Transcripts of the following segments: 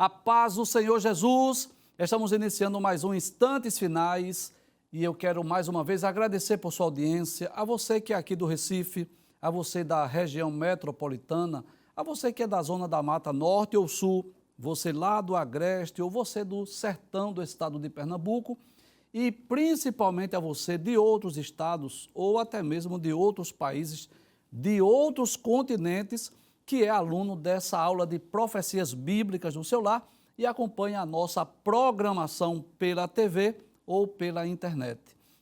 A paz do Senhor Jesus. Estamos iniciando mais um Instantes Finais e eu quero mais uma vez agradecer por sua audiência, a você que é aqui do Recife, a você da região metropolitana, a você que é da zona da Mata Norte ou Sul, você lá do Agreste ou você do sertão do estado de Pernambuco e principalmente a você de outros estados ou até mesmo de outros países, de outros continentes, que é aluno dessa aula de profecias bíblicas no seu lar e acompanha a nossa programação pela TV ou pela internet.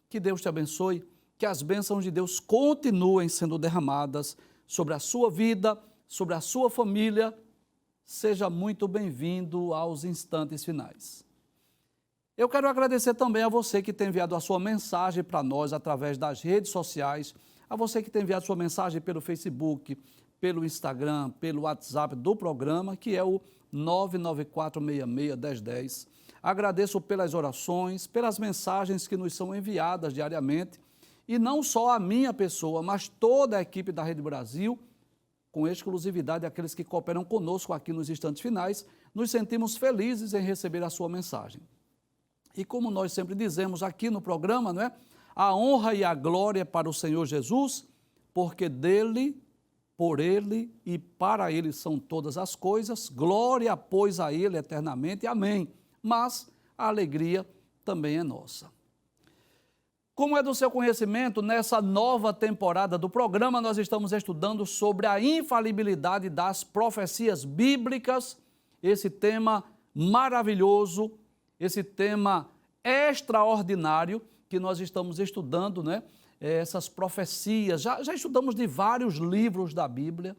Que Deus te abençoe, que as bênçãos de Deus continuem sendo derramadas sobre a sua vida, sobre a sua família. Seja muito bem-vindo aos Instantes Finais. Eu quero agradecer também a você que tem enviado a sua mensagem para nós através das redes sociais, a você que tem enviado sua mensagem pelo Facebook, pelo Instagram, pelo WhatsApp do programa, que é o 994661010. Agradeço pelas orações, pelas mensagens que nos são enviadas diariamente, e não só a minha pessoa, mas toda a equipe da Rede Brasil, com exclusividade aqueles que cooperam conosco aqui nos Instantes Finais, nos sentimos felizes em receber a sua mensagem. E como nós sempre dizemos aqui no programa, não é? A honra e a glória para o Senhor Jesus, porque dele, por ele e para ele são todas as coisas, glória, pois, a ele eternamente, amém. Mas a alegria também é nossa. Como é do seu conhecimento, nessa nova temporada do programa, nós estamos estudando sobre a infalibilidade das profecias bíblicas, esse tema maravilhoso, esse tema extraordinário que nós estamos estudando, né? Essas profecias, já estudamos de vários livros da Bíblia.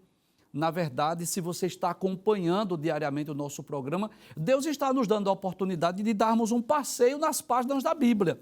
Na verdade, se você está acompanhando diariamente o nosso programa, Deus está nos dando a oportunidade de darmos um passeio nas páginas da Bíblia.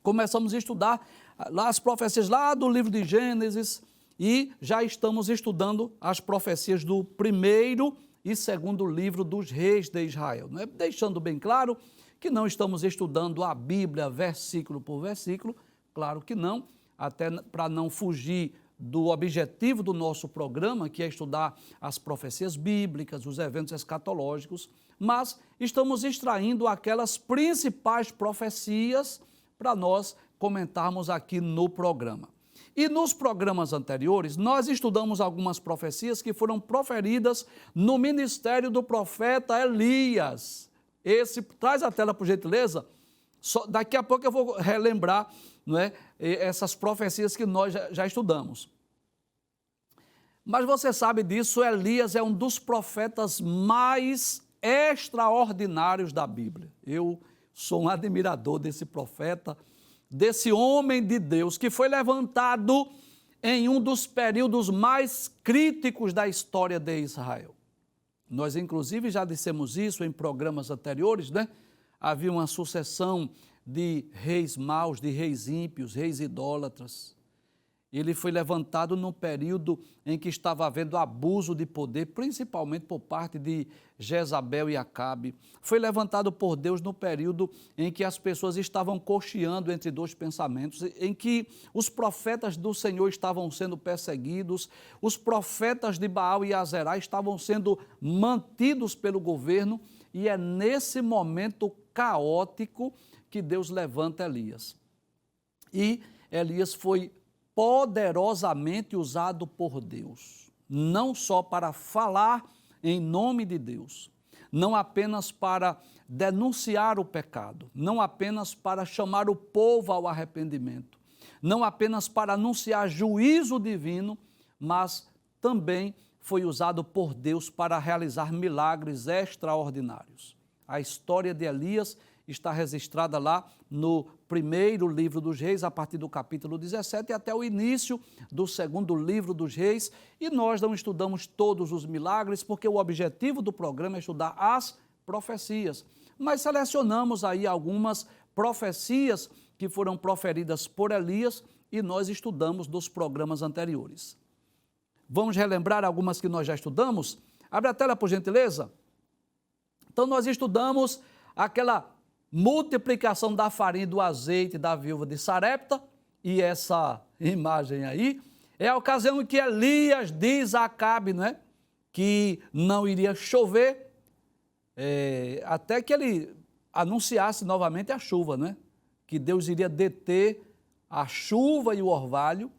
Começamos a estudar lá as profecias lá do livro de Gênesis e já estamos estudando as profecias do primeiro e segundo livro dos reis de Israel. Não é? Deixando bem claro que não estamos estudando a Bíblia versículo por versículo, claro que não, até para não fugir do objetivo do nosso programa, que é estudar as profecias bíblicas, os eventos escatológicos, mas estamos extraindo aquelas principais profecias para nós comentarmos aqui no programa. E nos programas anteriores, nós estudamos algumas profecias que foram proferidas no ministério do profeta Elias. Traz a tela, por gentileza. Daqui a pouco eu vou relembrar, não é, essas profecias que nós já estudamos. Mas você sabe disso, Elias é um dos profetas mais extraordinários da Bíblia. Eu sou um admirador desse profeta, desse homem de Deus, que foi levantado em um dos períodos mais críticos da história de Israel. Nós, inclusive, já dissemos isso em programas anteriores, né? Havia uma sucessão de reis maus, de reis ímpios, reis idólatras. Ele foi levantado num período em que estava havendo abuso de poder, principalmente por parte de Jezabel e Acabe. Foi levantado por Deus no período em que as pessoas estavam cocheando entre dois pensamentos, em que os profetas do Senhor estavam sendo perseguidos, os profetas de Baal e Azerá estavam sendo mantidos pelo governo, e é nesse momento caótico que Deus levanta Elias. E Elias foi poderosamente usado por Deus, não só para falar em nome de Deus, não apenas para denunciar o pecado, não apenas para chamar o povo ao arrependimento, não apenas para anunciar juízo divino, mas também foi usado por Deus para realizar milagres extraordinários. A história de Elias está registrada lá no primeiro livro dos reis, a partir do capítulo 17 até o início do segundo livro dos reis, e nós não estudamos todos os milagres, porque o objetivo do programa é estudar as profecias, mas selecionamos aí algumas profecias que foram proferidas por Elias e nós estudamos dos programas anteriores. Vamos relembrar algumas que nós já estudamos? Abre a tela, por gentileza. Então, nós estudamos aquela multiplicação da farinha e do azeite da viúva de Sarepta, e essa imagem aí é a ocasião em que Elias diz a Acabe, não é? Que não iria chover, até que ele anunciasse novamente a chuva, né? Que Deus iria deter a chuva e o orvalho,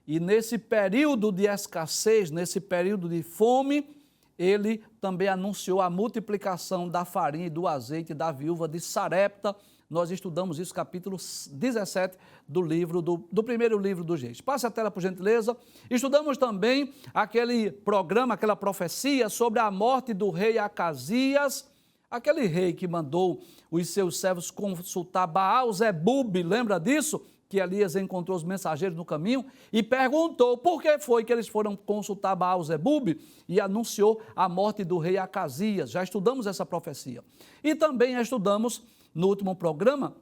e nesse período de escassez, nesse período de fome, ele também anunciou a multiplicação da farinha e do azeite da viúva de Sarepta. Nós estudamos isso, capítulo 17 do primeiro livro dos Reis. Passe a tela, por gentileza. Estudamos também aquele programa, aquela profecia sobre a morte do rei Acasias, aquele rei que mandou os seus servos consultar Baal-zebub, lembra disso? Que Elias encontrou os mensageiros no caminho e perguntou por que foi que eles foram consultar Baal-zebub e anunciou a morte do rei Acasias. Já estudamos essa profecia. E também estudamos no último programa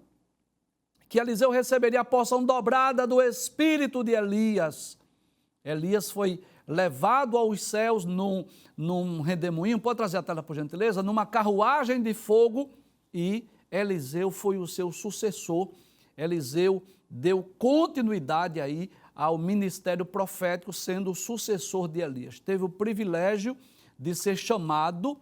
que Eliseu receberia a porção dobrada do espírito de Elias. Elias foi levado aos céus num redemoinho, pode trazer a tela por gentileza, numa carruagem de fogo, e Eliseu foi o seu sucessor. Eliseu deu continuidade aí ao ministério profético, sendo o sucessor de Elias. Teve o privilégio de ser chamado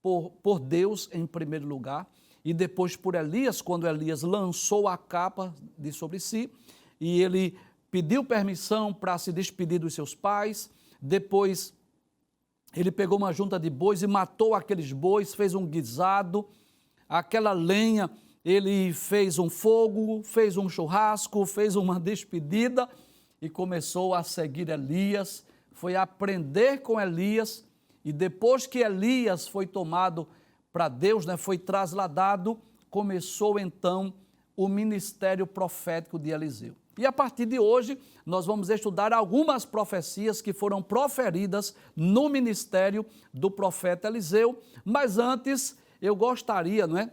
por Deus em primeiro lugar, e depois por Elias, quando Elias lançou a capa de sobre si, e ele pediu permissão para se despedir dos seus pais. Depois ele pegou uma junta de bois e matou aqueles bois, fez um guisado, aquela lenha, ele fez um fogo, fez um churrasco, fez uma despedida e começou a seguir Elias, foi aprender com Elias, e depois que Elias foi tomado para Deus, né, foi trasladado, começou então o ministério profético de Eliseu. E a partir de hoje, nós vamos estudar algumas profecias que foram proferidas no ministério do profeta Eliseu, mas antes eu gostaria, não é,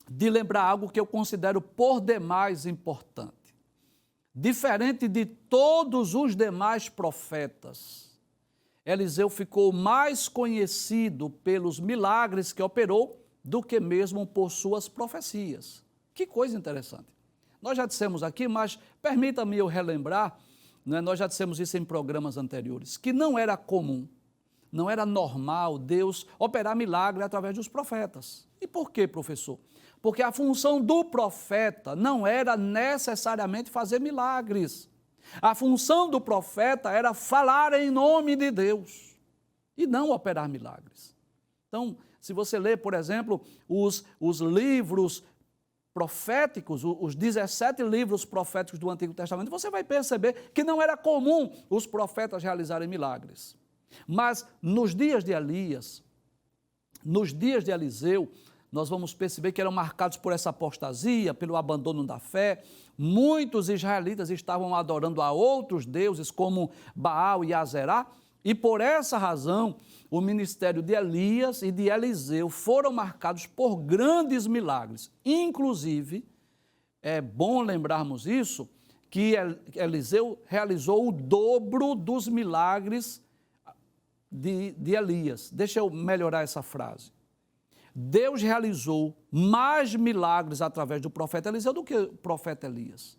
de lembrar algo que eu considero por demais importante. Diferente de todos os demais profetas, Eliseu ficou mais conhecido pelos milagres que operou do que mesmo por suas profecias. Que coisa interessante. Nós já dissemos aqui, mas permita-me eu relembrar, né, nós já dissemos isso em programas anteriores, que não era comum, não era normal Deus operar milagre através dos profetas. E por quê, professor? Porque a função do profeta não era necessariamente fazer milagres. A função do profeta era falar em nome de Deus e não operar milagres. Então, se você ler, por exemplo, os livros proféticos, os 17 livros proféticos do Antigo Testamento, você vai perceber que não era comum os profetas realizarem milagres. Mas nos dias de Elias, nos dias de Eliseu, nós vamos perceber que eram marcados por essa apostasia, pelo abandono da fé. Muitos israelitas estavam adorando a outros deuses, como Baal e Azerá, e por essa razão, o ministério de Elias e de Eliseu foram marcados por grandes milagres. Inclusive, é bom lembrarmos isso, que Eliseu realizou o dobro dos milagres de Elias. Deixa eu melhorar essa frase. Deus realizou mais milagres através do profeta Eliseu do que o profeta Elias.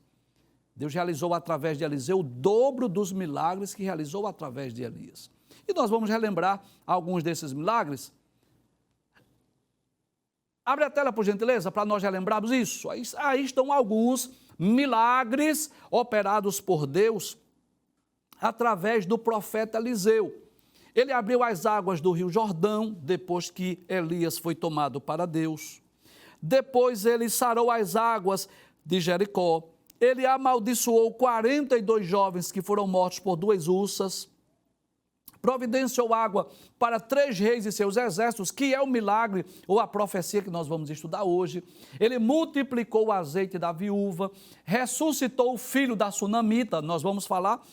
Deus realizou através de Eliseu o dobro dos milagres que realizou através de Elias. E nós vamos relembrar alguns desses milagres. Abre a tela, por gentileza, para nós relembrarmos isso. Aí estão alguns milagres operados por Deus através do profeta Eliseu. Ele abriu as águas do rio Jordão, depois que Elias foi tomado para Deus. Depois ele sarou as águas de Jericó. Ele amaldiçoou 42 jovens que foram mortos por 2 ursas. Providenciou água para 3 reis e seus exércitos, que é o milagre ou a profecia que nós vamos estudar hoje. Ele multiplicou o azeite da viúva, ressuscitou o filho da sunamita. Nós vamos falar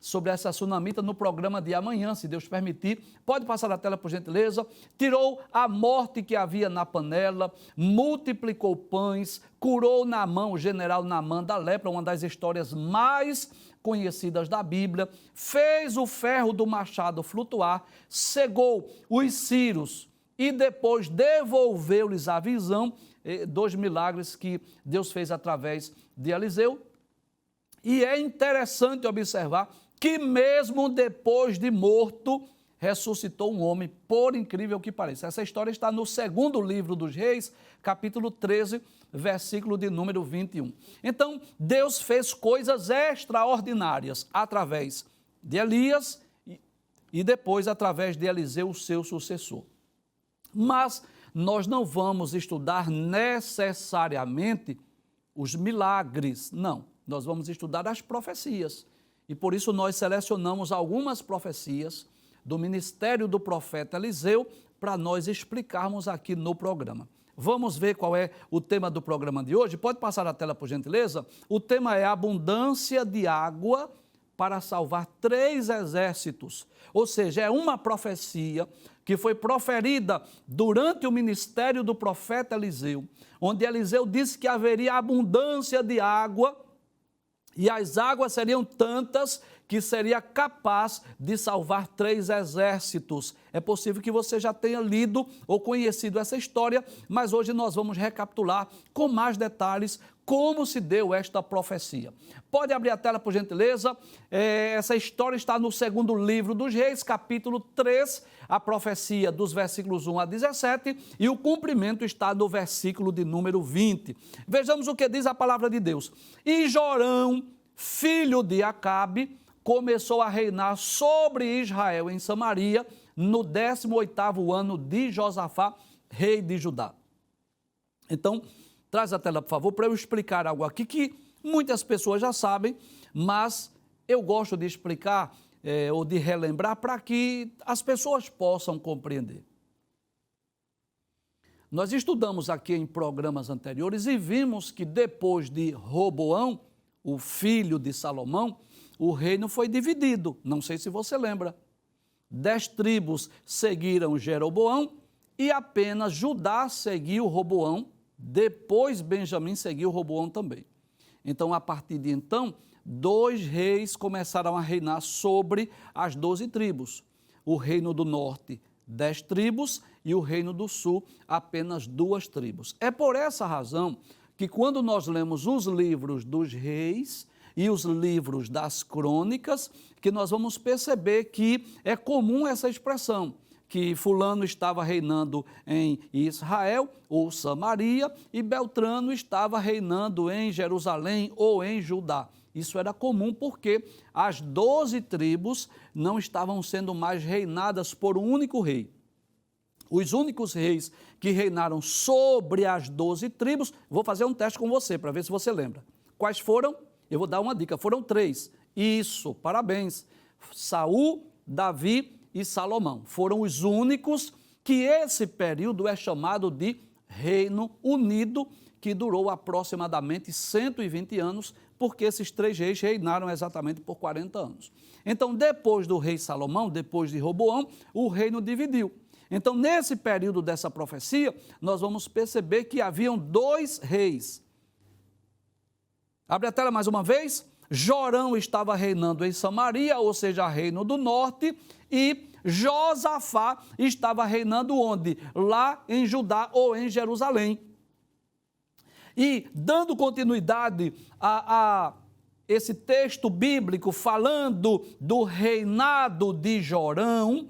sobre essa sunamita no programa de amanhã, se Deus permitir. Pode passar a tela, por gentileza. Tirou a morte que havia na panela, multiplicou pães, curou Naamã, o general Naamã da lepra, uma das histórias mais conhecidas da Bíblia, fez o ferro do machado flutuar, cegou os círios e depois devolveu-lhes a visão, 2 milagres que Deus fez através de Eliseu. E é interessante observar que mesmo depois de morto, ressuscitou um homem, por incrível que pareça. Essa história está no segundo livro dos Reis, capítulo 13, versículo de número 21. Então, Deus fez coisas extraordinárias através de Elias e depois através de Eliseu, o seu sucessor. Mas nós não vamos estudar necessariamente os milagres, não. Nós vamos estudar as profecias. E por isso nós selecionamos algumas profecias do ministério do profeta Eliseu para nós explicarmos aqui no programa. Vamos ver qual é o tema do programa de hoje? Pode passar a tela, por gentileza? O tema é abundância de água para salvar 3 exércitos. Ou seja, é uma profecia que foi proferida durante o ministério do profeta Eliseu, onde Eliseu disse que haveria abundância de água e as águas seriam tantas que seria capaz de salvar 3 exércitos. É possível que você já tenha lido ou conhecido essa história, mas hoje nós vamos recapitular com mais detalhes como se deu esta profecia. Pode abrir a tela, por gentileza. Essa história está no segundo livro dos Reis, capítulo 3, a profecia dos versículos 1 a 17, e o cumprimento está no versículo de número 20. Vejamos o que diz a palavra de Deus. E Jorão, filho de Acabe, começou a reinar sobre Israel em Samaria no 18º ano de Josafá, rei de Judá. Então, traz a tela, por favor, para eu explicar algo aqui que muitas pessoas já sabem, mas eu gosto de explicar ou de relembrar para que as pessoas possam compreender. Nós estudamos aqui em programas anteriores e vimos que depois de Roboão, o filho de Salomão, o reino foi dividido, não sei se você lembra. 10 tribos seguiram Jeroboão e apenas Judá seguiu Roboão, depois Benjamim seguiu Roboão também. Então, a partir de então, 2 reis começaram a reinar sobre as 12 tribos. O reino do norte, 10 tribos, e o reino do sul, apenas 2 tribos. É por essa razão que quando nós lemos os livros dos reis e os livros das crônicas, que nós vamos perceber que é comum essa expressão, que fulano estava reinando em Israel ou Samaria e Beltrano estava reinando em Jerusalém ou em Judá. Isso era comum porque as 12 tribos não estavam sendo mais reinadas por um único rei. Os únicos reis que reinaram sobre as 12 tribos, vou fazer um teste com você para ver se você lembra. Quais foram? Eu vou dar uma dica, foram 3. Isso, parabéns. Saul, Davi e Salomão. Foram os únicos que esse período é chamado de Reino Unido, que durou aproximadamente 120 anos, porque esses 3 reis reinaram exatamente por 40 anos. Então, depois do rei Salomão, depois de Roboão, o reino dividiu. Então, nesse período dessa profecia, nós vamos perceber que haviam 2 reis. Abre a tela mais uma vez. Jorão estava reinando em Samaria, ou seja, reino do norte, e Josafá estava reinando onde? Lá em Judá ou em Jerusalém. E dando continuidade a esse texto bíblico falando do reinado de Jorão,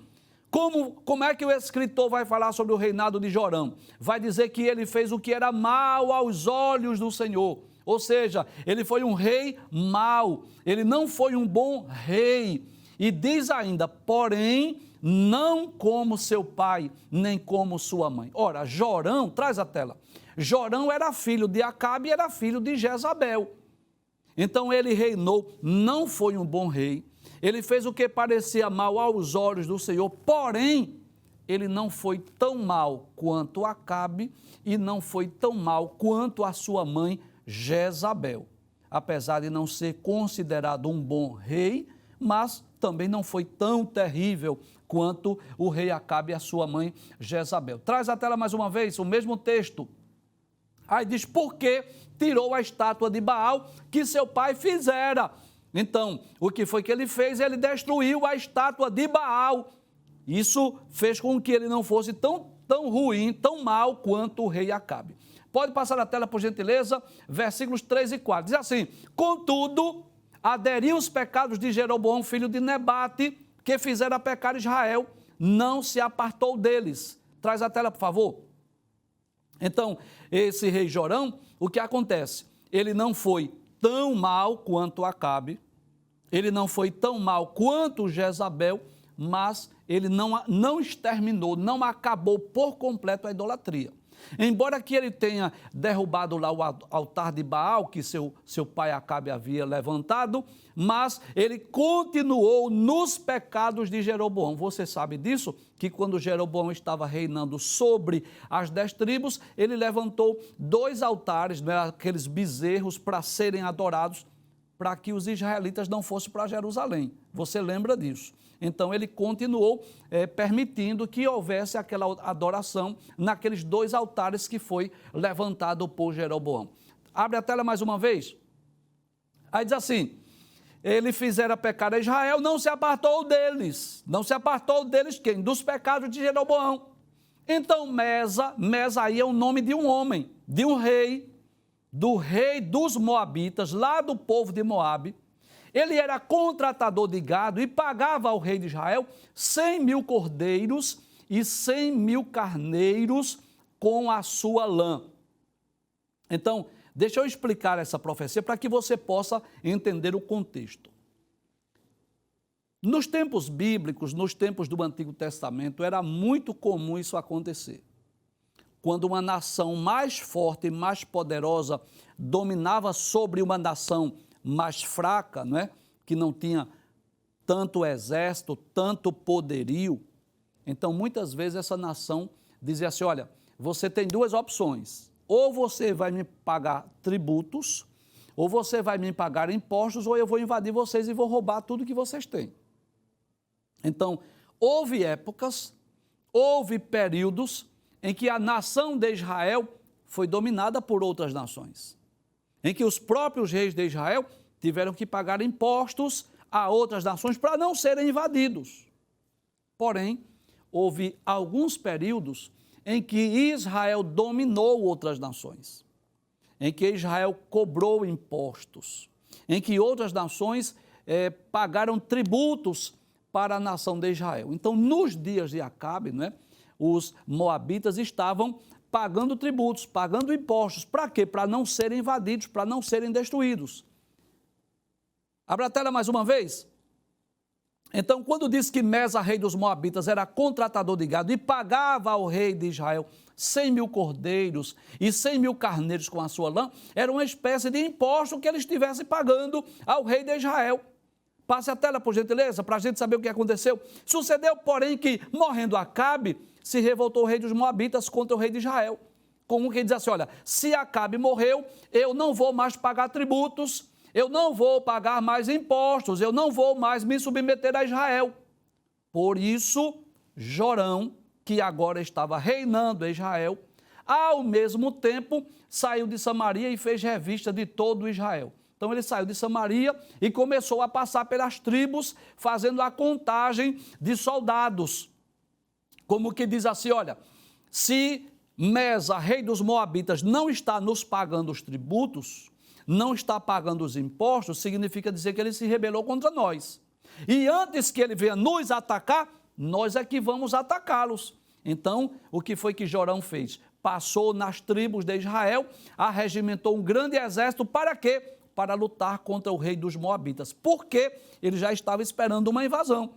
como é que o escritor vai falar sobre o reinado de Jorão? Vai dizer que ele fez o que era mal aos olhos do Senhor. Ou seja, ele foi um rei mau, ele não foi um bom rei. E diz ainda, porém, não como seu pai, nem como sua mãe. Ora, Jorão, traz a tela. Jorão era filho de Acabe e era filho de Jezabel. Então ele reinou, não foi um bom rei. Ele fez o que parecia mal aos olhos do Senhor, porém, ele não foi tão mal quanto Acabe e não foi tão mal quanto a sua mãe Jezabel. Apesar de não ser considerado um bom rei, mas também não foi tão terrível quanto o rei Acabe e a sua mãe Jezabel. Traz a tela mais uma vez, o mesmo texto. Aí diz, por que tirou a estátua de Baal que seu pai fizera? Então, o que foi que ele fez? Ele destruiu a estátua de Baal. Isso fez com que ele não fosse tão ruim, tão mal quanto o rei Acabe. Pode passar a tela, por gentileza, versículos 3 e 4. Diz assim, contudo, aderiu os pecados de Jeroboão, filho de Nebate, que fizera pecar Israel, não se apartou deles. Traz a tela, por favor. Então, esse rei Jorão, o que acontece? Ele não foi tão mal quanto Acabe, ele não foi tão mal quanto Jezabel, mas ele não exterminou, não acabou por completo a idolatria. Embora que ele tenha derrubado lá o altar de Baal, que seu pai Acabe havia levantado, mas ele continuou nos pecados de Jeroboão. Você sabe disso? Que quando Jeroboão estava reinando sobre as 10 tribos, ele levantou 2 altares, né, aqueles bezerros para serem adorados, para que os israelitas não fossem para Jerusalém. Você lembra disso? Então, ele continuou permitindo que houvesse aquela adoração naqueles 2 altares que foi levantado por Jeroboão. Abre a tela mais uma vez. Aí diz assim, ele fizera pecar a Israel, não se apartou deles. Não se apartou deles quem? Dos pecados de Jeroboão. Então, Mesa aí é o nome de um homem, de um rei, do rei dos Moabitas, lá do povo de Moabe. Ele era contratador de gado e pagava ao rei de Israel 100.000 cordeiros e 100.000 carneiros com a sua lã. Então, deixa eu explicar essa profecia para que você possa entender o contexto. Nos tempos bíblicos, nos tempos do Antigo Testamento, era muito comum isso acontecer. Quando uma nação mais forte e mais poderosa dominava sobre uma nação mais fraca, não é? Que não tinha tanto exército, tanto poderio. Então, muitas vezes, essa nação dizia assim, olha, você tem 2 opções. Ou você vai me pagar tributos, ou você vai me pagar impostos, ou eu vou invadir vocês e vou roubar tudo que vocês têm. Então, houve épocas, houve períodos em que a nação de Israel foi dominada por outras nações, em que os próprios reis de Israel tiveram que pagar impostos a outras nações para não serem invadidos. Porém, houve alguns períodos em que Israel dominou outras nações, em que Israel cobrou impostos, em que outras nações pagaram tributos para a nação de Israel. Então, nos dias de Acabe, né, os moabitas estavam pagando tributos, pagando impostos. Para quê? Para não serem invadidos, para não serem destruídos. Abra a tela mais uma vez. Então, quando diz que Mesa, rei dos Moabitas, era contratador de gado e pagava ao rei de Israel 100.000 cordeiros e 100.000 carneiros com a sua lã, era uma espécie de imposto que ele estivesse pagando ao rei de Israel. Passe a tela, por gentileza, para a gente saber o que aconteceu. Sucedeu, porém, que, morrendo Acabe, se revoltou o rei dos Moabitas contra o rei de Israel. Como que diz assim, olha, se Acabe morreu, eu não vou mais pagar tributos, eu não vou pagar mais impostos, eu não vou mais me submeter a Israel. Por isso, Jorão, que agora estava reinando em Israel, ao mesmo tempo saiu de Samaria e fez revista de todo Israel. Então ele saiu de Samaria e começou a passar pelas tribos, fazendo a contagem de soldados. Como que diz assim, olha, se Mesa, rei dos Moabitas, não está nos pagando os tributos, não está pagando os impostos, significa dizer que ele se rebelou contra nós. E antes que ele venha nos atacar, nós é que vamos atacá-los. Então, o que foi que Jorão fez? Passou nas tribos de Israel, arregimentou um grande exército, para quê? Para lutar contra o rei dos Moabitas, porque ele já estava esperando uma invasão.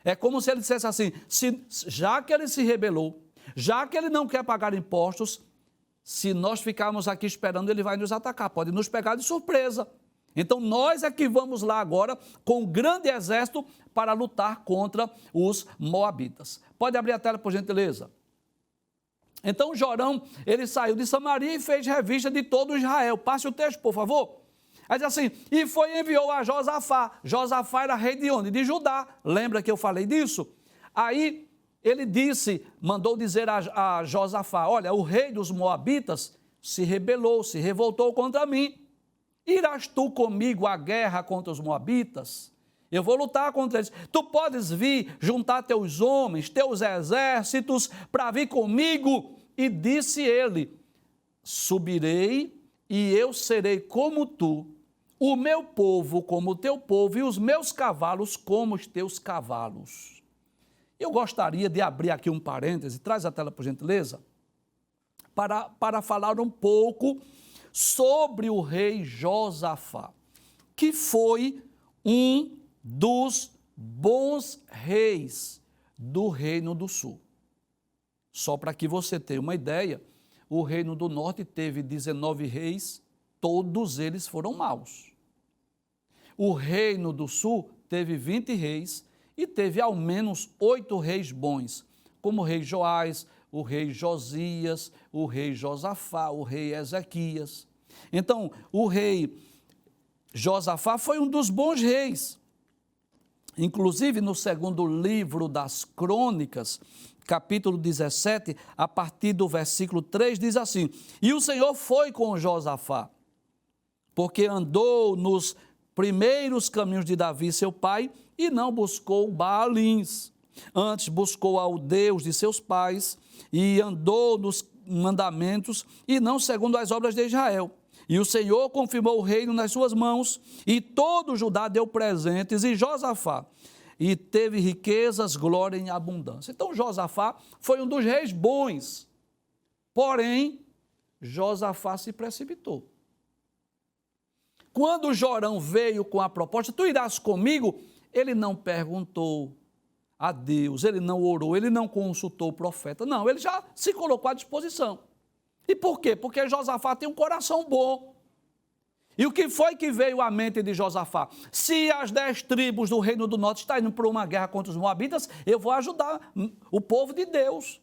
É como se ele dissesse assim, já que ele se rebelou, já que ele não quer pagar impostos, se nós ficarmos aqui esperando, ele vai nos atacar, pode nos pegar de surpresa. Então, nós é que vamos lá agora com um grande exército para lutar contra os Moabitas. Pode abrir a tela, por gentileza. Então, Jorão, ele saiu de Samaria e fez revista de todo Israel. Passe o texto, por favor. Aí diz assim, e foi e enviou a Josafá. Josafá era rei de onde? De Judá. Lembra que eu falei disso? Aí ele disse, mandou dizer a Josafá, olha, o rei dos Moabitas se rebelou, se revoltou contra mim. Irás tu comigo à guerra contra os Moabitas? Eu vou lutar contra eles. Tu podes vir juntar teus homens, teus exércitos, para vir comigo? E disse ele, subirei e eu serei como tu, o meu povo como o teu povo e os meus cavalos como os teus cavalos. Eu gostaria de abrir aqui um parêntese, traz a tela por gentileza, para falar um pouco sobre o rei Josafá, que foi um dos bons reis do Reino do Sul. Só para que você tenha uma ideia, o Reino do Norte teve 19 reis, todos eles foram maus. O Reino do Sul teve 20 reis e teve ao menos 8 reis bons, como o rei Joás, o rei Josias, o rei Josafá, o rei Ezequias. Então, o rei Josafá foi um dos bons reis. Inclusive, no segundo livro das Crônicas, capítulo 17, a partir do versículo 3, diz assim: E o Senhor foi com Josafá, porque andou nos primeiros caminhos de Davi, seu pai, e não buscou Baalins. Antes buscou ao Deus de seus pais, e andou nos mandamentos, e não segundo as obras de Israel. E o Senhor confirmou o reino nas suas mãos, e todo Judá deu presentes, e Josafá, e teve riquezas, glória em abundância. Então Josafá foi um dos reis bons, porém Josafá se precipitou. Quando Jorão veio com a proposta, tu irás comigo, ele não perguntou a Deus, ele não orou, ele não consultou o profeta, não, ele já se colocou à disposição. E por quê? Porque Josafá tem um coração bom. E o que foi que veio à mente de Josafá? Se as 10 tribos do Reino do Norte estão indo para uma guerra contra os moabitas, eu vou ajudar o povo de Deus.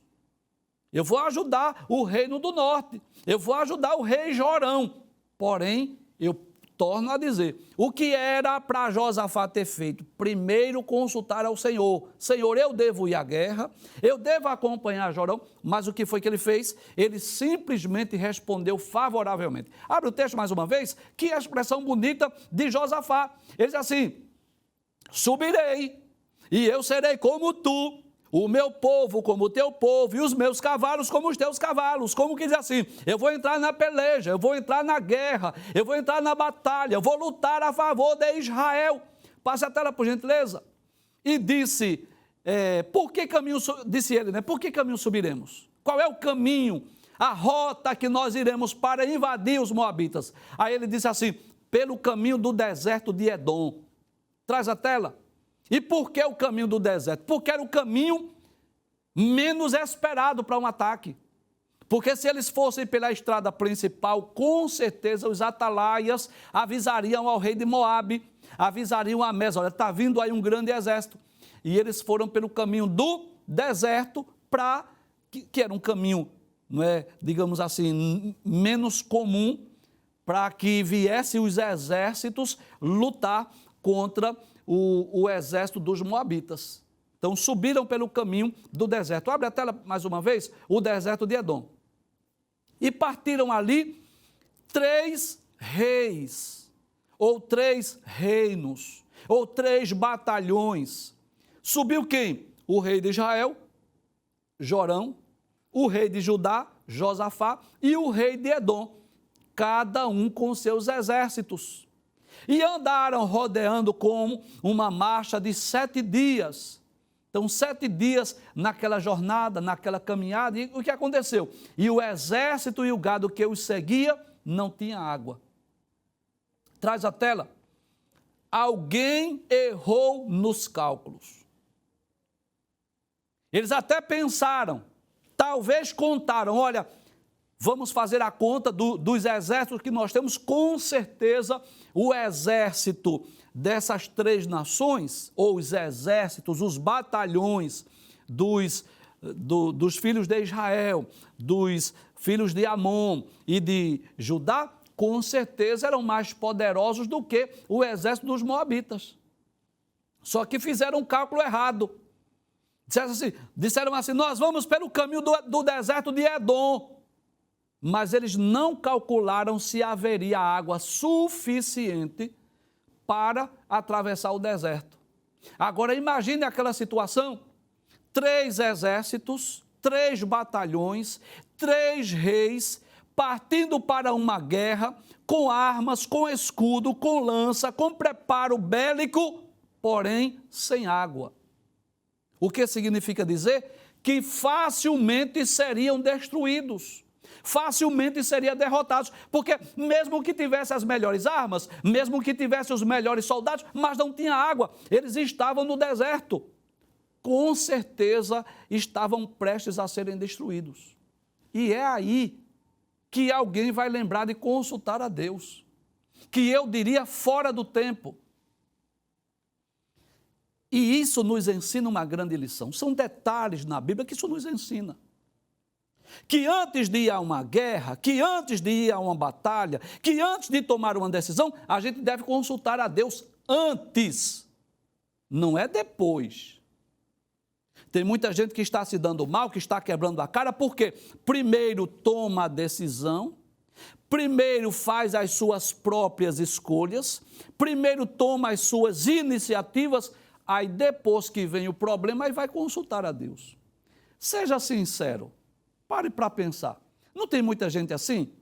Eu vou ajudar o Reino do Norte. Eu vou ajudar o rei Jorão. Porém, eu torno a dizer, o que era para Josafá ter feito? Primeiro consultar ao Senhor. Senhor, eu devo ir à guerra, eu devo acompanhar Jorão, mas o que foi que ele fez? Ele simplesmente respondeu favoravelmente. Abre o texto mais uma vez, que expressão bonita de Josafá. Ele diz assim: subirei, e eu serei como tu, o meu povo como o teu povo, e os meus cavalos como os teus cavalos. Como que diz assim? Eu vou entrar na peleja, eu vou entrar na guerra, eu vou entrar na batalha, eu vou lutar a favor de Israel. Passe a tela, por gentileza. E disse, por que caminho, disse ele, né? Por que caminho subiremos? Qual é o caminho, a rota que nós iremos para invadir os moabitas? Aí ele disse assim, pelo caminho do deserto de Edom. Traz a tela. E por que o caminho do deserto? Porque era o caminho menos esperado para um ataque. Porque se eles fossem pela estrada principal, com certeza os atalaias avisariam ao rei de Moabe, avisariam a Mesa, olha, está vindo aí um grande exército. E eles foram pelo caminho do deserto, que era um caminho, não é, digamos assim, menos comum, para que viessem os exércitos lutar contra o exército dos moabitas. Então subiram pelo caminho do deserto. Abre a tela mais uma vez, o deserto de Edom. E partiram ali 3 reis, ou 3 reinos, ou 3 batalhões. Subiu quem? O rei de Israel, Jorão, o rei de Judá, Josafá, e o rei de Edom, cada um com seus exércitos. E andaram rodeando como uma marcha de 7 dias. Então, 7 dias naquela jornada, naquela caminhada, e o que aconteceu? E o exército e o gado que os seguia não tinha água. Traz a tela. Alguém errou nos cálculos. Eles até pensaram, talvez contaram, olha, vamos fazer a conta dos exércitos que nós temos, com certeza o exército dessas 3 nações, ou os exércitos, os batalhões dos filhos de Israel, dos filhos de Amon e de Judá, com certeza eram mais poderosos do que o exército dos moabitas. Só que fizeram um cálculo errado. Disseram assim, nós vamos pelo caminho do deserto de Edom. Mas eles não calcularam se haveria água suficiente para atravessar o deserto. Agora imagine aquela situação, 3 exércitos, 3 batalhões, 3 reis, partindo para uma guerra, com armas, com escudo, com lança, com preparo bélico, porém sem água. O que significa dizer? Que facilmente seriam destruídos, facilmente seriam derrotados, porque mesmo que tivesse as melhores armas, mesmo que tivesse os melhores soldados, mas não tinha água, eles estavam no deserto, com certeza estavam prestes a serem destruídos. E é aí que alguém vai lembrar de consultar a Deus, que eu diria fora do tempo. E isso nos ensina uma grande lição. São detalhes na Bíblia que isso nos ensina. Que antes de ir a uma guerra, que antes de ir a uma batalha, que antes de tomar uma decisão, a gente deve consultar a Deus antes, não é depois. Tem muita gente que está se dando mal, que está quebrando a cara, porque primeiro toma a decisão, primeiro faz as suas próprias escolhas, primeiro toma as suas iniciativas, aí depois que vem o problema, aí vai consultar a Deus. Seja sincero, pare para pensar. Não tem muita gente assim?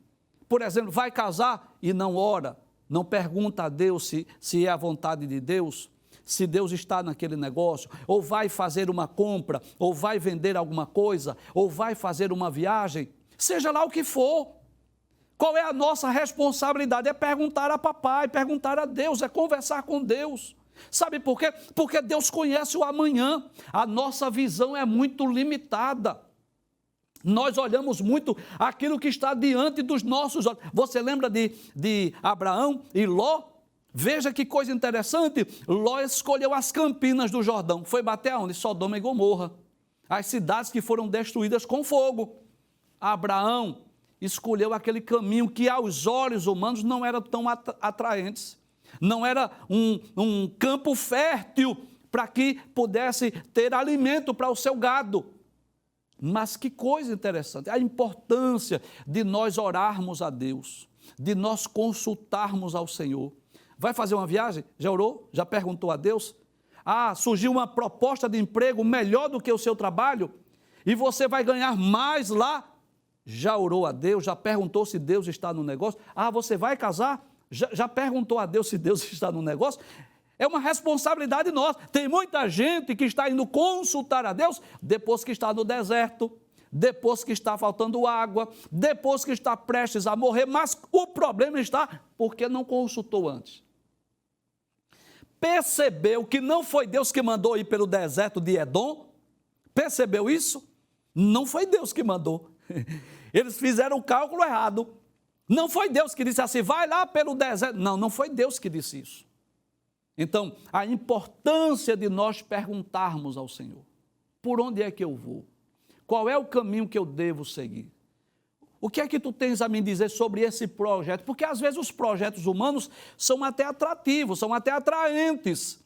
Por exemplo, vai casar e não ora, não pergunta a Deus se é a vontade de Deus, se Deus está naquele negócio, ou vai fazer uma compra, ou vai vender alguma coisa, ou vai fazer uma viagem, seja lá o que for. Qual é a nossa responsabilidade? É perguntar a papai, perguntar a Deus, é conversar com Deus. Sabe por quê? Porque Deus conhece o amanhã. A nossa visão é muito limitada. Nós olhamos muito aquilo que está diante dos nossos olhos. Você lembra de Abraão e Ló? Veja que coisa interessante. Ló escolheu as campinas do Jordão. Foi bater aonde? Sodoma e Gomorra. As cidades que foram destruídas com fogo. Abraão escolheu aquele caminho que aos olhos humanos não era tão atraentes. Não era um campo fértil para que pudesse ter alimento para o seu gado. Mas que coisa interessante, a importância de nós orarmos a Deus, de nós consultarmos ao Senhor. Vai fazer uma viagem? Já orou? Já perguntou a Deus? Surgiu uma proposta de emprego melhor do que o seu trabalho e você vai ganhar mais lá? Já orou a Deus? Já perguntou se Deus está no negócio? Você vai casar? Já perguntou a Deus se Deus está no negócio? É uma responsabilidade nossa. Tem muita gente que está indo consultar a Deus depois que está no deserto, depois que está faltando água, depois que está prestes a morrer, mas o problema está porque não consultou antes. Percebeu que não foi Deus que mandou ir pelo deserto de Edom? Percebeu isso? Não foi Deus que mandou. Eles fizeram o cálculo errado. Não foi Deus que disse assim, vai lá pelo deserto. Não foi Deus que disse isso. Então, a importância de nós perguntarmos ao Senhor, por onde é que eu vou? Qual é o caminho que eu devo seguir? O que é que tu tens a me dizer sobre esse projeto? Porque às vezes os projetos humanos são até atrativos, são até atraentes.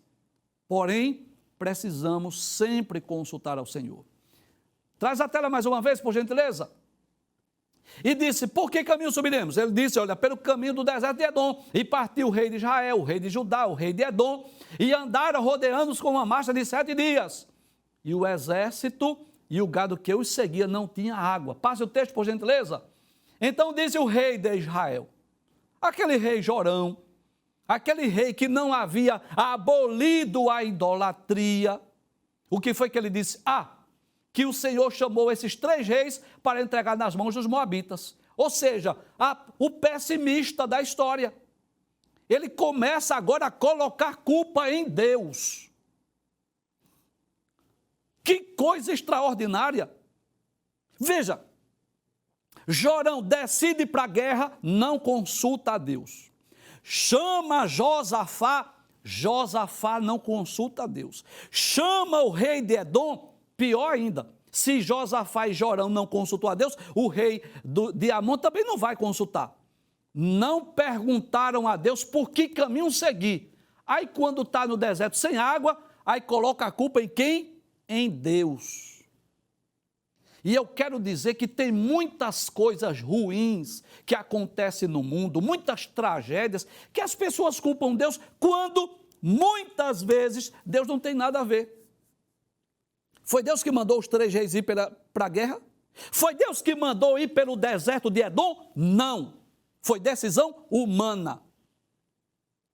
Porém, precisamos sempre consultar ao Senhor. Traz a tela mais uma vez, por gentileza. E disse, por que caminho subiremos? Ele disse, olha, pelo caminho do deserto de Edom. E partiu o rei de Israel, o rei de Judá, o rei de Edom, e andaram rodeando-os com uma marcha de 7 dias. E o exército e o gado que os seguia não tinha água. Passe o texto, por gentileza. Então disse o rei de Israel, aquele rei Jorão, aquele rei que não havia abolido a idolatria. O que foi que ele disse? Que o Senhor chamou esses 3 reis para entregar nas mãos dos moabitas. Ou seja, o pessimista da história. Ele começa agora a colocar culpa em Deus. Que coisa extraordinária. Veja, Jorão decide para a guerra, não consulta a Deus. Chama Josafá, Josafá não consulta a Deus. Chama o rei de Edom, pior ainda, se Josafá e Jorão não consultou a Deus, o rei de Amon também não vai consultar. Não perguntaram a Deus por que caminho seguir. Aí quando está no deserto sem água, aí coloca a culpa em quem? Em Deus. E eu quero dizer que tem muitas coisas ruins que acontecem no mundo, muitas tragédias, que as pessoas culpam Deus, quando muitas vezes Deus não tem nada a ver. Foi Deus que mandou os 3 reis ir para a guerra? Foi Deus que mandou ir pelo deserto de Edom? Não. Foi decisão humana.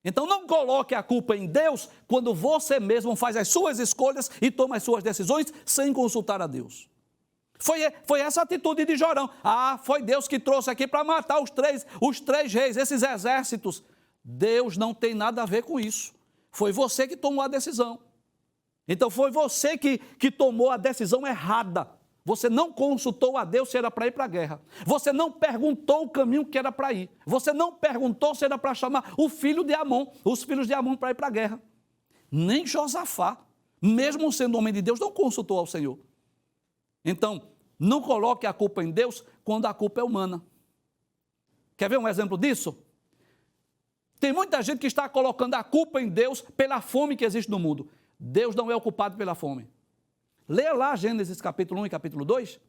Então não coloque a culpa em Deus quando você mesmo faz as suas escolhas e toma as suas decisões sem consultar a Deus. Foi essa atitude de Jorão. Foi Deus que trouxe aqui para matar os três reis, esses exércitos. Deus não tem nada a ver com isso. Foi você que tomou a decisão. Então foi você que tomou a decisão errada. Você não consultou a Deus se era para ir para a guerra. Você não perguntou o caminho que era para ir. Você não perguntou se era para chamar o filho de Amon, os filhos de Amon para ir para a guerra. Nem Josafá, mesmo sendo homem de Deus, não consultou ao Senhor. Então, não coloque a culpa em Deus quando a culpa é humana. Quer ver um exemplo disso? Tem muita gente que está colocando a culpa em Deus pela fome que existe no mundo. Deus não é o culpado pela fome. Leia lá Gênesis capítulo 1 e capítulo 2.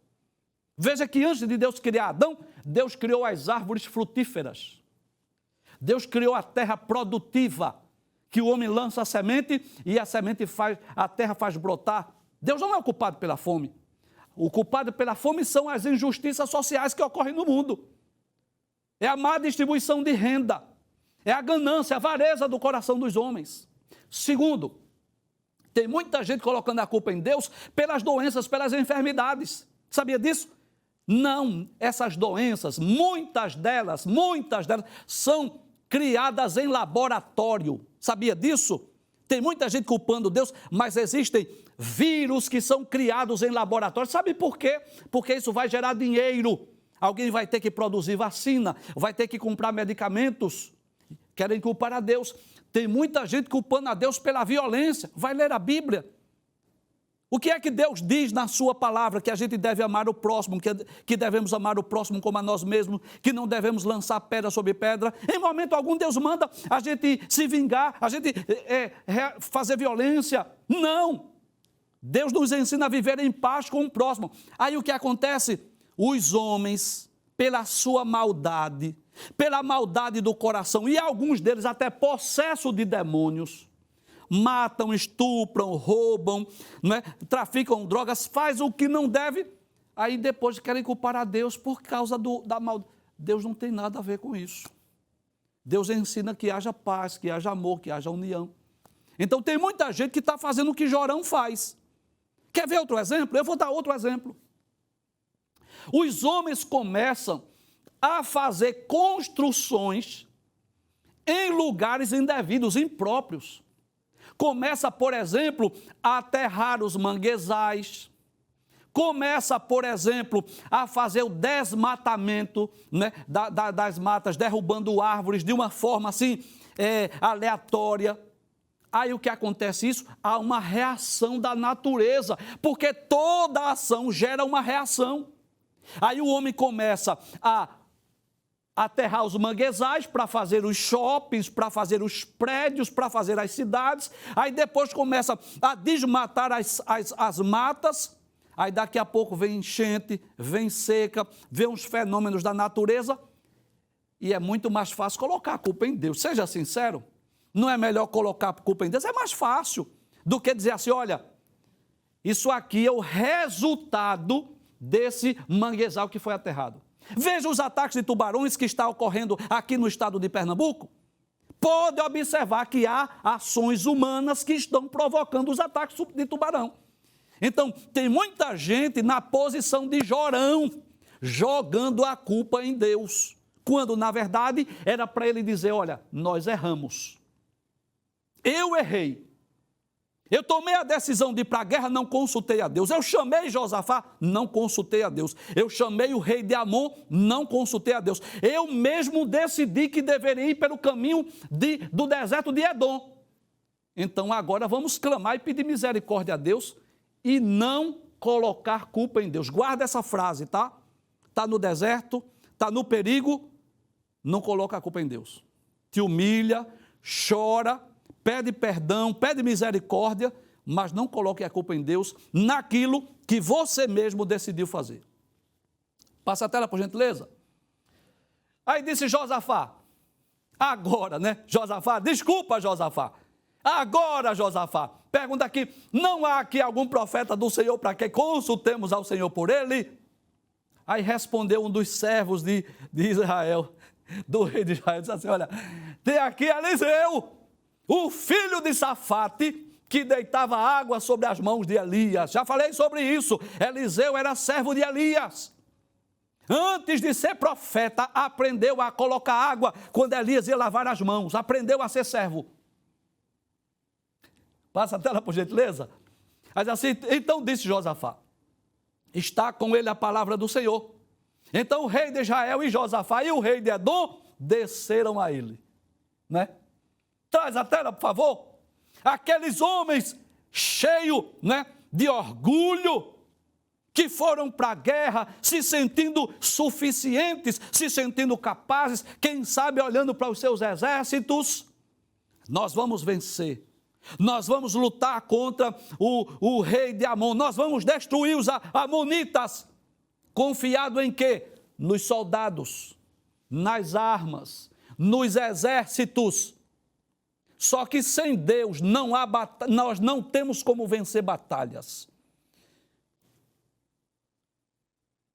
Veja que antes de Deus criar Adão, Deus criou as árvores frutíferas. Deus criou a terra produtiva, que o homem lança a semente e a terra faz brotar. Deus não é o culpado pela fome. O culpado pela fome são as injustiças sociais que ocorrem no mundo. É a má distribuição de renda. É a ganância, a avareza do coração dos homens. Segundo, tem muita gente colocando a culpa em Deus pelas doenças, pelas enfermidades. Sabia disso? Não, essas doenças, muitas delas são criadas em laboratório. Sabia disso? Tem muita gente culpando Deus, mas existem vírus que são criados em laboratório. Sabe por quê? Porque isso vai gerar dinheiro. Alguém vai ter que produzir vacina, vai ter que comprar medicamentos. Querem culpar a Deus. Tem muita gente culpando a Deus pela violência. Vai ler a Bíblia. O que é que Deus diz na sua palavra? Que a gente deve amar o próximo, que devemos amar o próximo como a nós mesmos, que não devemos lançar pedra sobre pedra. Em momento algum Deus manda a gente se vingar, a gente fazer violência. Não! Deus nos ensina a viver em paz com o próximo. Aí o que acontece? Os homens, pela sua maldade, pela maldade do coração, e alguns deles até possesso de demônios, matam, estupram, roubam, não é? Traficam drogas, faz o que não deve, aí depois querem culpar a Deus por causa da maldade. Deus não tem nada a ver com isso. Deus ensina que haja paz, que haja amor, que haja união. Então tem muita gente que está fazendo o que Jorão faz. Quer ver outro exemplo? Eu vou dar outro exemplo. Os homens começam a fazer construções em lugares indevidos, impróprios. Começa, por exemplo, a aterrar os manguezais. Começa, por exemplo, a fazer o desmatamento, né, das matas, derrubando árvores de uma forma assim, aleatória. Aí o que acontece isso? Há uma reação da natureza, porque toda ação gera uma reação. Aí o homem começa a aterrar os manguezais para fazer os shoppings, para fazer os prédios, para fazer as cidades. Aí depois começa a desmatar as matas. Aí daqui a pouco vem enchente, vem seca, vem uns fenômenos da natureza. E é muito mais fácil colocar a culpa em Deus. Seja sincero, não é melhor colocar a culpa em Deus? É mais fácil do que dizer assim, olha, isso aqui é o resultado desse manguezal que foi aterrado. Veja os ataques de tubarões que estão ocorrendo aqui no estado de Pernambuco. Pode observar que há ações humanas que estão provocando os ataques de tubarão. Então, tem muita gente na posição de Jorão, jogando a culpa em Deus, quando, na verdade, era para ele dizer, olha, nós erramos. Eu errei. Eu tomei a decisão de ir para a guerra, não consultei a Deus. Eu chamei Josafá, não consultei a Deus. Eu chamei o rei de Amon, não consultei a Deus. Eu mesmo decidi que deveria ir pelo caminho do deserto de Edom. Então agora vamos clamar e pedir misericórdia a Deus e não colocar culpa em Deus. Guarda essa frase, tá? Está no deserto, está no perigo, não coloca a culpa em Deus. Te humilha, chora, pede perdão, pede misericórdia, mas não coloque a culpa em Deus naquilo que você mesmo decidiu fazer. Passa a tela, por gentileza. Aí disse Josafá, agora, né? Josafá, desculpa, Josafá. Agora, Josafá, pergunta aqui, não há aqui algum profeta do Senhor para que consultemos ao Senhor por ele? Aí respondeu um dos servos de Israel, do rei de Israel, disse assim, olha, tem aqui Eliseu, o filho de Safate, que deitava água sobre as mãos de Elias. Já falei sobre isso. Eliseu era servo de Elias. Antes de ser profeta, aprendeu a colocar água quando Elias ia lavar as mãos. Aprendeu a ser servo. Passa a tela, por gentileza. Mas assim, então disse Josafá, está com ele a palavra do Senhor. Então o rei de Israel e Josafá e o rei de Edom desceram a ele. Né? Traz a tela, por favor. Aqueles homens cheios, né, de orgulho, que foram para a guerra se sentindo suficientes, se sentindo capazes, quem sabe olhando para os seus exércitos. Nós vamos vencer, nós vamos lutar contra o rei de Amon, nós vamos destruir os amonitas. Confiado em quê? Nos soldados, nas armas, nos exércitos. Só que sem Deus não há nós não temos como vencer batalhas.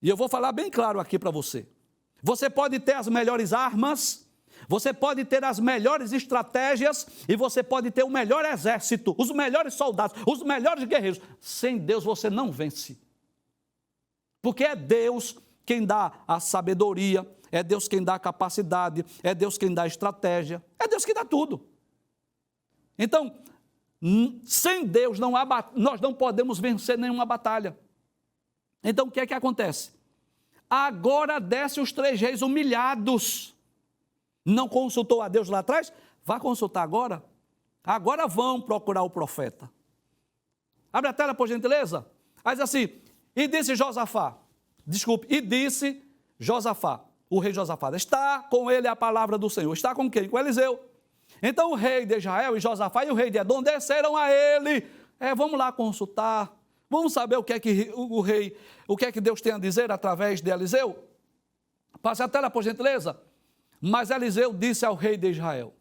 E eu vou falar bem claro aqui para você. Você pode ter as melhores armas, você pode ter as melhores estratégias e você pode ter o melhor exército, os melhores soldados, os melhores guerreiros. Sem Deus você não vence. Porque é Deus quem dá a sabedoria, é Deus quem dá a capacidade, é Deus quem dá a estratégia, é Deus que dá tudo. Então, sem Deus nós não podemos vencer nenhuma batalha. Então, o que é que acontece? Agora desce os 3 reis humilhados. Não consultou a Deus lá atrás? Vá consultar agora. Agora vão procurar o profeta. Abre a tela, por gentileza. Mas assim, e disse Josafá, o rei Josafá, está com ele a palavra do Senhor. Está com quem? Com Eliseu. Então o rei de Israel e Josafá e o rei de Edom desceram a ele. Vamos lá consultar. Vamos saber o que é que Deus tem a dizer através de Eliseu? Passe a tela, por gentileza. Mas Eliseu disse ao rei de Israel,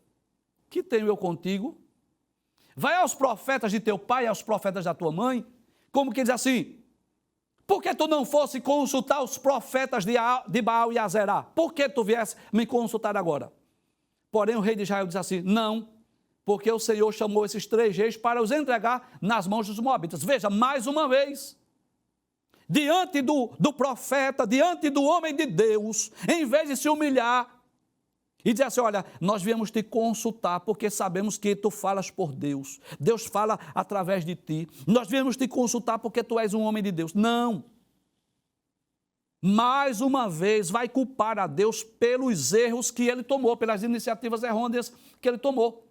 que tenho eu contigo? Vai aos profetas de teu pai e aos profetas da tua mãe. Como que diz assim? Por que tu não fosse consultar os profetas de Baal e Azerá? Por que tu viesse me consultar agora? Porém o rei de Israel diz assim, não, porque o Senhor chamou esses 3 reis para os entregar nas mãos dos moabitas. Veja, mais uma vez, diante do profeta, diante do homem de Deus, em vez de se humilhar e dizer assim, olha, nós viemos te consultar porque sabemos que tu falas por Deus. Deus fala através de ti. Nós viemos te consultar porque tu és um homem de Deus. Não. Mais uma vez vai culpar a Deus pelos erros que ele tomou, pelas iniciativas errôneas que ele tomou.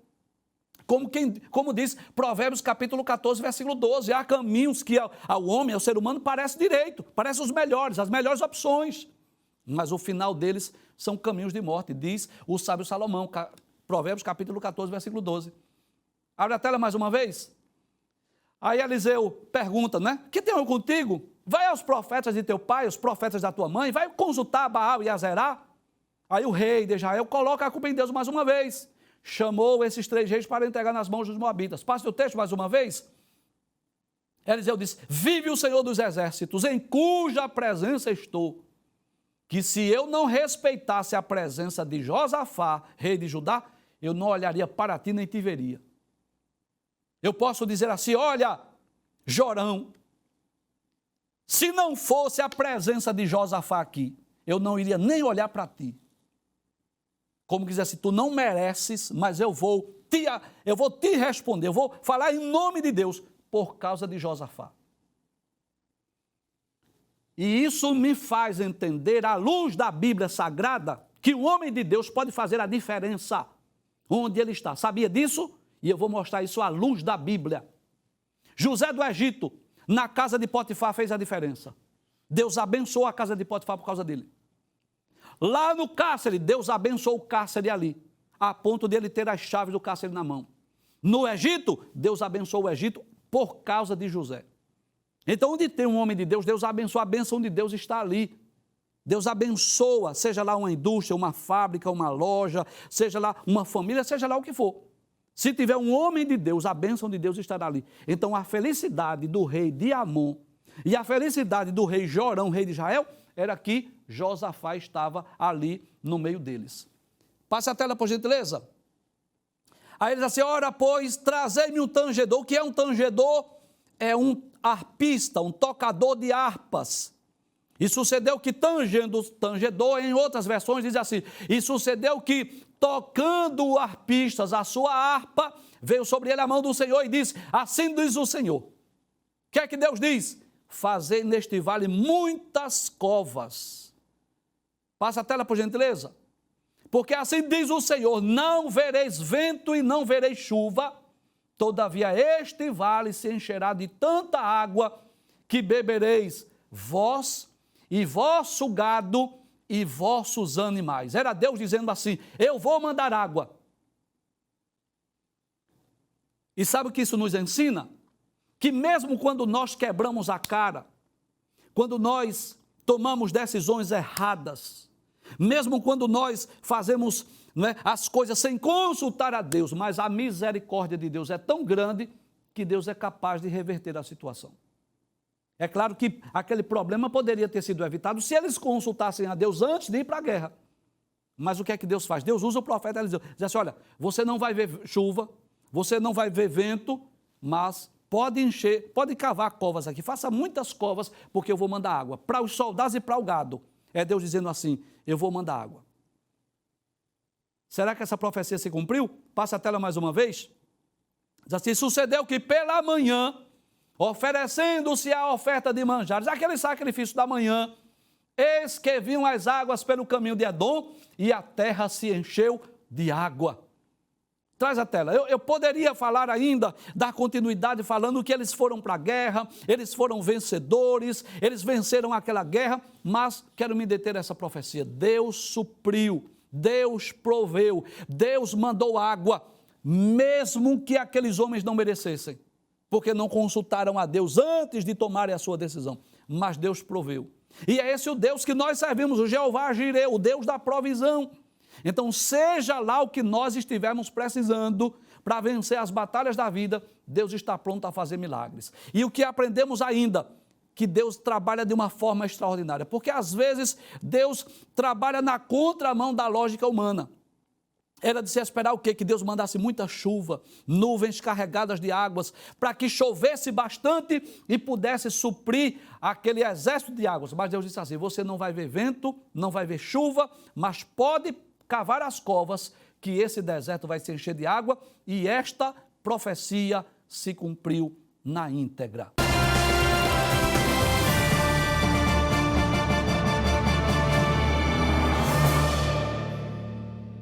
Como diz Provérbios capítulo 14, versículo 12, há caminhos que ao homem, ao ser humano, parece direito, parecem os melhores, as melhores opções, mas o final deles são caminhos de morte, diz o sábio Salomão, Provérbios capítulo 14, versículo 12. Abre a tela mais uma vez. Aí Eliseu pergunta, né? Que tenho eu contigo? Vai aos profetas de teu pai, os profetas da tua mãe, vai consultar Baal e Azerá. Aí o rei de Israel coloca a culpa em Deus mais uma vez. Chamou esses 3 reis para entregar nas mãos dos moabitas. Passe o texto mais uma vez. Eliseu disse, vive o Senhor dos exércitos, em cuja presença estou, que se eu não respeitasse a presença de Josafá, rei de Judá, eu não olharia para ti nem te veria. Eu posso dizer assim, olha, Jorão, se não fosse a presença de Josafá aqui, eu não iria nem olhar para ti. Como dizer assim, tu não mereces, mas eu vou te responder, eu vou falar em nome de Deus, por causa de Josafá. E isso me faz entender, à luz da Bíblia Sagrada, que o homem de Deus pode fazer a diferença onde ele está. Sabia disso? E eu vou mostrar isso à luz da Bíblia. José do Egito, na casa de Potifar, fez a diferença. Deus abençoou a casa de Potifar por causa dele. Lá no cárcere, Deus abençoou o cárcere ali, a ponto de ele ter as chaves do cárcere na mão. No Egito, Deus abençoou o Egito por causa de José. Então, onde tem um homem de Deus, Deus abençoa, a bênção de Deus está ali. Deus abençoa, seja lá uma indústria, uma fábrica, uma loja, seja lá uma família, seja lá o que for. Se tiver um homem de Deus, a bênção de Deus estará ali. Então, a felicidade do rei de Amon e a felicidade do rei Jorão, rei de Israel, era que Josafá estava ali no meio deles. Passe a tela, por gentileza. Aí ele diz assim, ora, pois, trazei-me um tangedor. O que é um tangedor? É um arpista, um tocador de harpas. E sucedeu que tangedor, em outras versões diz assim, e sucedeu que tocando arpistas a sua harpa, veio sobre ele a mão do Senhor e disse, assim diz o Senhor. O que é que Deus diz? Fazei neste vale muitas covas. Passa a tela, por gentileza. Porque assim diz o Senhor, não vereis vento e não vereis chuva, todavia este vale se encherá de tanta água que bebereis vós e vosso gado e vossos animais. Era Deus dizendo assim, eu vou mandar água. E sabe o que isso nos ensina? Que mesmo quando nós quebramos a cara, quando nós tomamos decisões erradas, mesmo quando nós fazemos as coisas sem consultar a Deus, mas a misericórdia de Deus é tão grande que Deus é capaz de reverter a situação. É claro que aquele problema poderia ter sido evitado se eles consultassem a Deus antes de ir para a guerra. Mas o que é que Deus faz? Deus usa o profeta Eliseu. Diz assim, olha, você não vai ver chuva, você não vai ver vento, mas pode cavar covas aqui, faça muitas covas, porque eu vou mandar água para os soldados e para o gado. É Deus dizendo assim, eu vou mandar água. Será que essa profecia se cumpriu? Passa a tela mais uma vez. Diz assim, sucedeu que pela manhã, oferecendo-se a oferta de manjares, aquele sacrifício da manhã, eis que vinham as águas pelo caminho de Edom, e a terra se encheu de água. Traz a tela. Eu poderia falar ainda, dar continuidade falando que eles foram para a guerra, eles foram vencedores, eles venceram aquela guerra, mas quero me deter nessa profecia. Deus supriu, Deus proveu, Deus mandou água, mesmo que aqueles homens não merecessem, porque não consultaram a Deus antes de tomarem a sua decisão, mas Deus proveu. E é esse o Deus que nós servimos, o Jeová Jireh, o Deus da provisão. Então, seja lá o que nós estivermos precisando para vencer as batalhas da vida, Deus está pronto a fazer milagres. E o que aprendemos ainda? Que Deus trabalha de uma forma extraordinária, porque às vezes Deus trabalha na contramão da lógica humana. Era de se esperar o quê? Que Deus mandasse muita chuva, nuvens carregadas de águas, para que chovesse bastante e pudesse suprir aquele exército de águas. Mas Deus disse assim, você não vai ver vento, não vai ver chuva, mas pode cavar as covas, que esse deserto vai se encher de água, e esta profecia se cumpriu na íntegra.